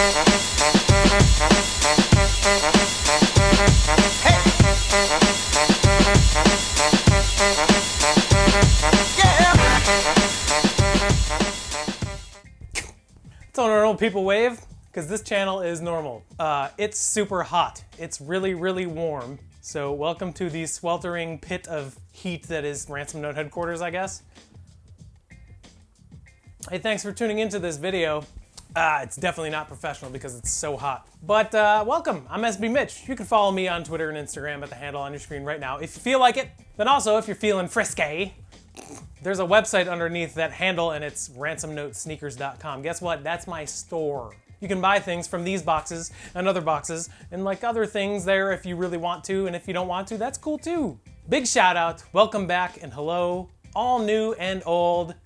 It's on our old people wave, because this channel is normal. It's super hot. It's really, really warm. So welcome to the sweltering pit of heat that is Ransom Note headquarters, I guess. Hey, thanks for tuning into this video. It's definitely not professional because it's so hot. But welcome, I'm SB Mitch. You can follow me on Twitter and Instagram at the handle on your screen right now if you feel like it. Then also, if you're feeling frisky, there's a website underneath that handle and it's ransomnotesneakers.com. Guess what? That's my store. You can buy things from these boxes and other boxes and like other things there if you really want to, and if you don't want to, that's cool too. Big shout out, welcome back, and hello, all new and old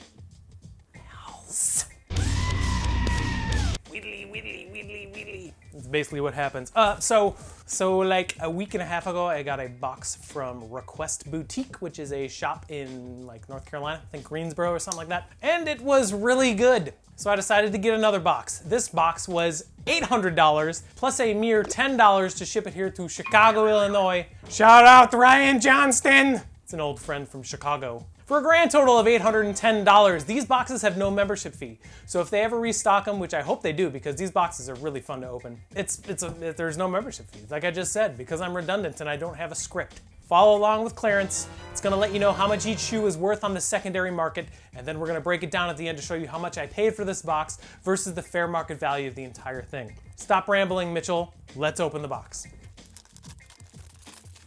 pals. Widdly, widdly, widdly, widdly. That's basically what happens. So like a week and a half ago, I got a box from Request Boutique, which is a shop in like North Carolina, I think Greensboro or something like that. And it was really good. So I decided to get another box. This box was $800 plus a mere $10 to ship it here to Chicago, Illinois. Shout out to Ryan Johnston. It's an old friend from Chicago. For a grand total of $810, these boxes have no membership fee. So if they ever restock them, which I hope they do because these boxes are really fun to open, there's no membership fee, like I just said, because I'm redundant and I don't have a script. Follow along with clearance. It's gonna let you know how much each shoe is worth on the secondary market, and then we're gonna break it down at the end to show you how much I paid for this box versus the fair market value of the entire thing. Stop rambling, Mitchell. Let's open the box.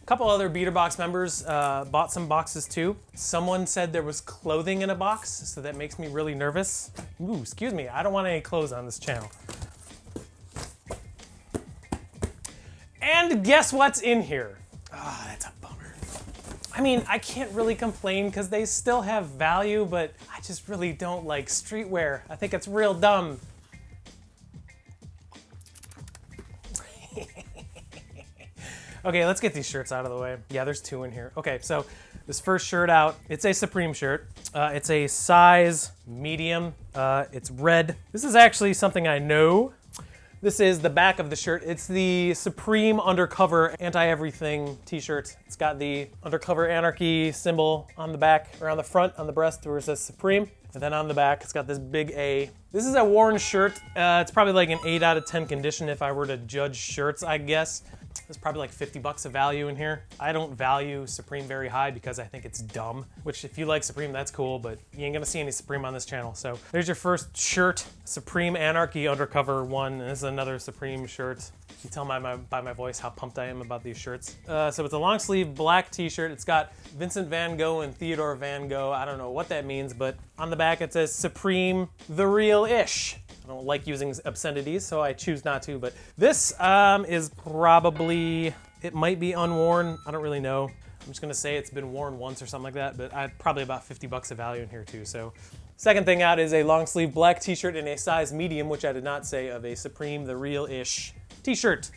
A couple other Beater Box members bought some boxes too. Someone said there was clothing in a box, so that makes me really nervous. Ooh, excuse me, I don't want any clothes on this channel. And guess what's in here? Ah, that's a bummer. I mean, I can't really complain because they still have value, but I just really don't like streetwear. I think it's real dumb. Okay, let's get these shirts out of the way. Yeah, there's two in here. Okay, so this first shirt out, it's a Supreme shirt. It's a size medium. It's red. This is actually something I know. This is the back of the shirt. It's the Supreme Undercover Anti-Everything t-shirt. It's got the Undercover Anarchy symbol on the back, or on the front, on the breast, where it says Supreme. And then on the back, it's got this big A. This is a worn shirt. It's probably like an 8 out of 10 condition if I were to judge shirts, I guess. There's probably like 50 bucks of value in here. I don't value Supreme very high because I think it's dumb, which if you like Supreme, that's cool, but you ain't gonna see any Supreme on this channel. So there's your first shirt, Supreme Anarchy Undercover one. And this is another Supreme shirt. You can tell by my voice how pumped I am about these shirts. So it's a long sleeve black t-shirt. It's got Vincent Van Gogh and Theodore Van Gogh. I don't know what that means, but on the back it says Supreme, the real-ish. I don't like using obscenities, so I choose not to, but this is probably, it might be unworn. I don't really know. I'm just gonna say it's been worn once or something like that, but I probably about 50 bucks of value in here too. So second thing out is a long sleeve black t-shirt in a size medium, which I did not say, of a Supreme, the real-ish t-shirt.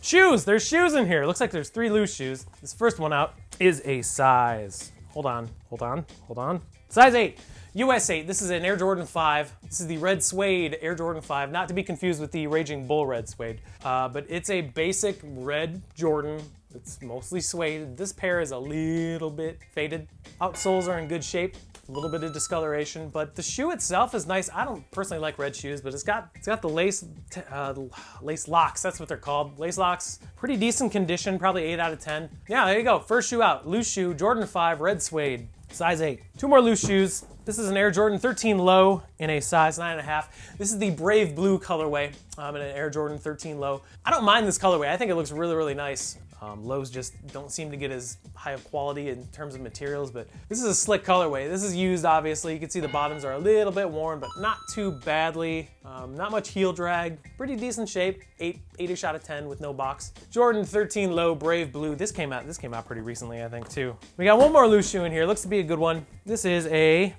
Shoes, there's shoes in here. Looks like there's 3 loose shoes. This first one out is a size, hold on. Size 8. US 8, this is an Air Jordan 5. This is the red suede Air Jordan 5, not to be confused with the Raging Bull red suede. But it's a basic red Jordan. It's mostly suede. This pair is a little bit faded. Outsoles are in good shape, a little bit of discoloration, but the shoe itself is nice. I don't personally like red shoes, but it's got the lace locks, that's what they're called. Lace locks, pretty decent condition, probably 8 out of 10. Yeah, there you go, first shoe out, loose shoe, Jordan 5, red suede, size 8. 2 more loose shoes. This is an Air Jordan 13 Low in a size 9.5. This is the Brave Blue colorway in an Air Jordan 13 Low. I don't mind this colorway. I think it looks really, really nice. Lows just don't seem to get as high of quality in terms of materials, but this is a slick colorway. This is used, obviously. You can see the bottoms are a little bit worn, but not too badly. Not much heel drag. Pretty decent shape. 8-ish out of 10 with no box. Jordan 13 Low Brave Blue. This came out pretty recently, I think, too. We got one more loose shoe in here. Looks to be a good one. This is a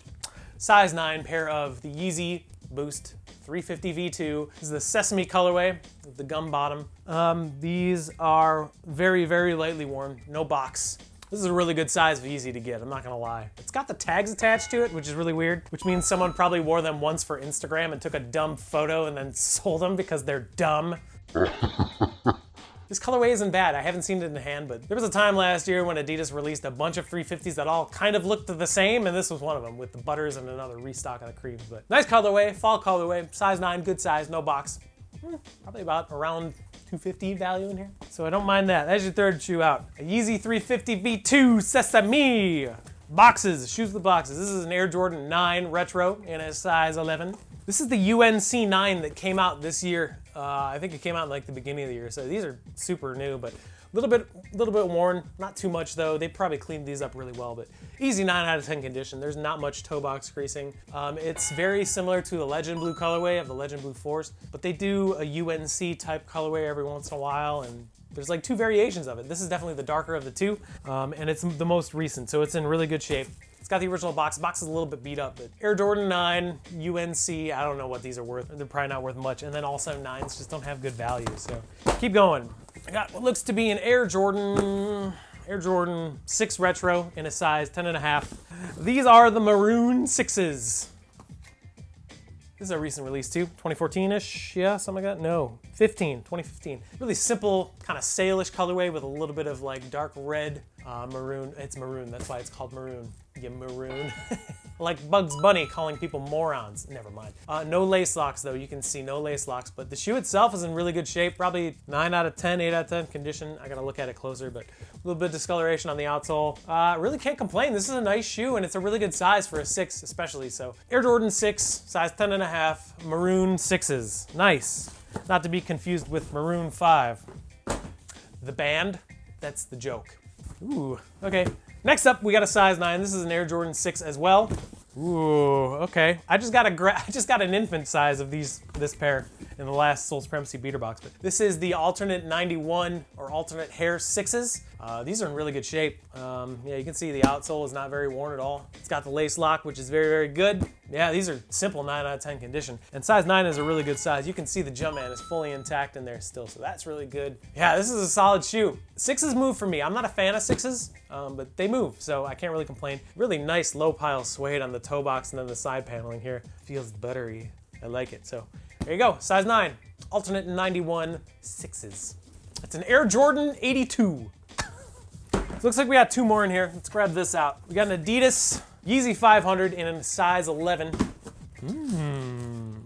size 9 pair of the Yeezy Boost 350 V2. This is the Sesame colorway with the gum bottom. These are very, very lightly worn, no box. This is a really good size of Yeezy to get, I'm not gonna lie. It's got the tags attached to it, which is really weird, which means someone probably wore them once for Instagram and took a dumb photo and then sold them because they're dumb. This colorway isn't bad. I haven't seen it in hand, but there was a time last year when Adidas released a bunch of 350s that all kind of looked the same, and this was one of them with the butters and another restock of the creams. But nice colorway, fall colorway, size 9, good size, no box. Probably about around 250 value in here. So I don't mind that. That's your third shoe out. A Yeezy 350 V2 Sesame. Boxes, shoes with boxes. This is an Air Jordan 9 Retro in a size 11. This is the UNC 9 that came out this year. I think it came out in like the beginning of the year, so these are super new, but a little bit worn, not too much though. They probably cleaned these up really well, but easy 9 out of 10 condition. There's not much toe box creasing. It's very similar to the Legend Blue colorway of the Legend Blue Force, but they do a UNC type colorway every once in a while, and there's like 2 variations of it. This is definitely the darker of the 2, and it's the most recent, so it's in really good shape. It's got the original box. The box is a little bit beat up, but Air Jordan 9, UNC, I don't know what these are worth. They're probably not worth much. And then also 9s just don't have good value, so keep going. I got what looks to be an Air Jordan 6 Retro in a size 10.5. These are the Maroon 6s. This is a recent release too, 2014-ish, yeah, something like that. No, 2015. Really simple, kind of sailish colorway with a little bit of like dark red, maroon. It's maroon, that's why it's called maroon. You maroon. Like Bugs Bunny calling people morons. Never mind. No lace locks though, you can see no lace locks, but the shoe itself is in really good shape. Probably 9 out of 10, 8 out of 10 condition. I gotta look at it closer, but a little bit of discoloration on the outsole. Really can't complain. This is a nice shoe and it's a really good size for a 6 especially. So Air Jordan 6, size 10.5, maroon 6s. Nice. Not to be confused with maroon 5. The band, that's the joke. Ooh, okay. Next up, we got a size 9. This is an Air Jordan 6 as well. Ooh, okay. I just got an infant size of this pair in the last Soul Supremacy Beater box. But this is the alternate 91 or alternate hair 6s. These are in really good shape. Yeah, you can see the outsole is not very worn at all. It's got the lace lock, which is very, very good. Yeah, these are simple 9 out of 10 condition. And size 9 is a really good size. You can see the Jumpman is fully intact in there still, so that's really good. Yeah, this is a solid shoe. 6s move for me. I'm not a fan of 6s, but they move, so I can't really complain. Really nice low pile suede on the toe box and then the side paneling here. Feels buttery. I like it. So there you go, size 9, alternate 91 6s. That's an Air Jordan 82. So looks like we got 2 more in here. Let's grab this out. We got an Adidas Yeezy 500 in a size 11.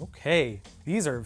Okay. These are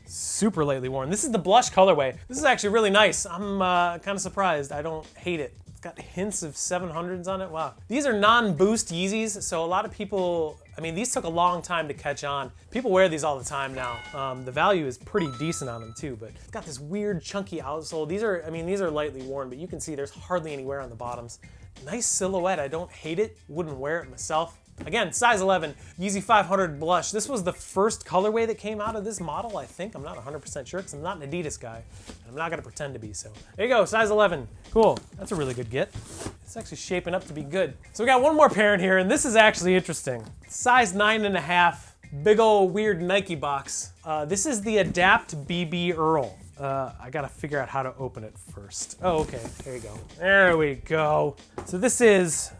super lightly worn. This is the blush colorway. This is actually really nice. I'm kind of surprised. I don't hate it. It's got hints of 700s on it. Wow. These are non-boost Yeezys, so a lot of people, I mean, these took a long time to catch on. People wear these all the time now. The value is pretty decent on them too, but it's got this weird chunky outsole. These are lightly worn, but you can see there's hardly any wear on the bottoms. Nice silhouette, I don't hate it. Wouldn't wear it myself. Again, size 11, Yeezy 500 blush. This was the first colorway that came out of this model, I think. I'm not 100% sure because I'm not an Adidas guy. And I'm not gonna pretend to be, so. There you go, size 11. Cool, that's a really good get. It's actually shaping up to be good. So we got one more pair in here, and this is actually interesting. Size 9.5, big old weird Nike box. This is the Adapt BB Earl. I gotta figure out how to open it first. Oh, okay, there you go. There we go. So this is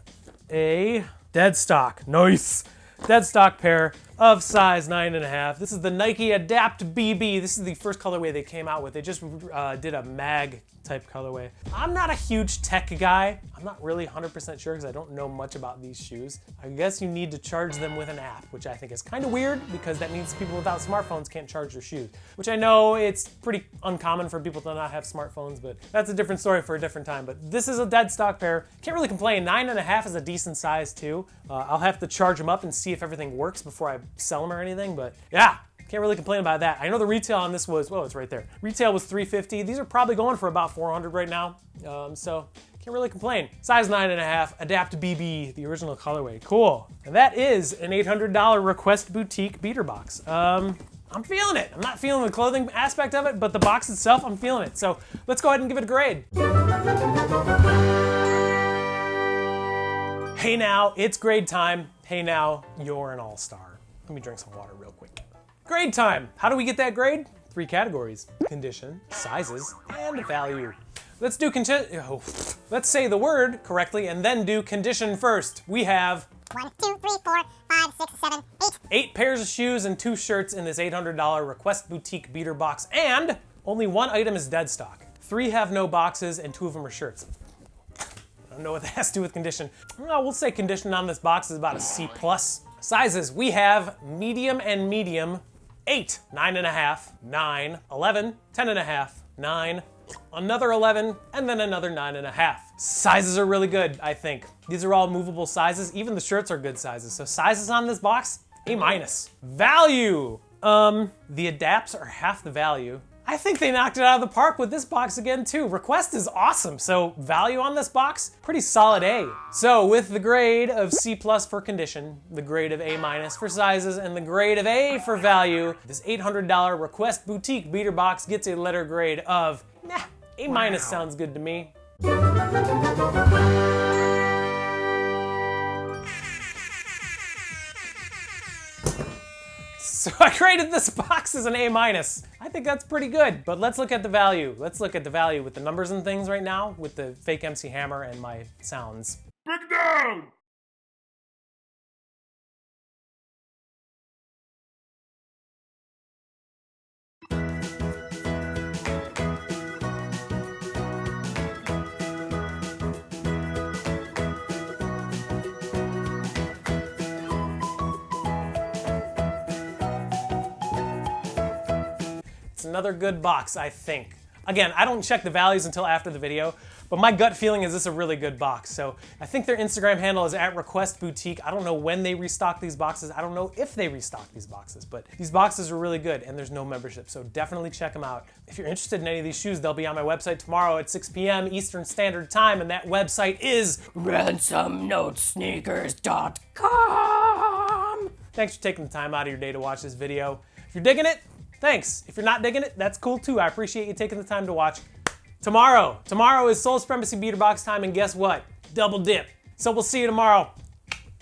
a dead stock, nice. Dead stock pair of size 9.5. This is the Nike Adapt BB. This is the first colorway they came out with. They just did a mag type colorway. I'm not a huge tech guy. I'm not really 100% sure because I don't know much about these shoes. I guess you need to charge them with an app, which I think is kind of weird because that means people without smartphones can't charge their shoes, which I know it's pretty uncommon for people to not have smartphones, but that's a different story for a different time. But this is a dead stock pair. Can't really complain. 9.5 is a decent size too. I'll have to charge them up and see if everything works before I sell them or anything, but yeah. Can't really complain about that. I know the retail on this was, whoa, it's right there. Retail was $350. These are probably going for about $400 right now. So can't really complain. Size 9.5, Adapt BB, the original colorway. Cool. And that is an $800 Request Boutique beater box. I'm feeling it. I'm not feeling the clothing aspect of it, but the box itself, I'm feeling it. So let's go ahead and give it a grade. Hey now, it's grade time. Hey now, you're an all-star. Let me drink some water real quick. Grade time. How do we get that grade? 3 categories: condition, sizes, and value. Let's say the word correctly and then do condition first. We have 1, 2, 3, 4, 5, 6, 7, 8. 8 pairs of shoes and 2 shirts in this $800 Request Boutique beater box, and only 1 item is dead stock. 3 have no boxes and 2 of them are shirts. I don't know what that has to do with condition. Well, we'll say condition on this box is about a C+. Sizes, we have medium and medium, 8, 9.5, 9, 11, 10.5, 9, another 11, and then another 9.5. Sizes are really good, I think. These are all movable sizes. Even the shirts are good sizes. So sizes on this box, A-. Value, the adapts are half the value. I think they knocked it out of the park with this box again too. Request is awesome, so value on this box, pretty solid A. So with the grade of C+ for condition, the grade of A- for sizes, and the grade of A for value, this $800 Request Boutique beater box gets a letter grade of, nah, A- Wow. sounds good to me. So I graded this box as an A-. I think that's pretty good, but let's look at the value. Let's look at the value with the numbers and things right now, with the fake MC Hammer and my sounds. Break down! It's another good box, I think. Again, I don't check the values until after the video, but my gut feeling is this is a really good box. So I think their Instagram handle is @RequestBoutique. I don't know when they restock these boxes. I don't know if they restock these boxes, but these boxes are really good and there's no membership, so definitely check them out. If you're interested in any of these shoes, they'll be on my website tomorrow at 6 p.m. Eastern Standard Time, and that website is ransomnotesneakers.com. Thanks for taking the time out of your day to watch this video. If you're digging it, thanks. If you're not digging it, that's cool too. I appreciate you taking the time to watch. Tomorrow is Soul Supremacy Beater Box time, and guess what? Double dip. So we'll see you tomorrow.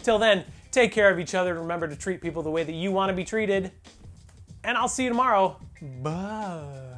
Till then, take care of each other. Remember to treat people the way that you want to be treated. And I'll see you tomorrow. Bye.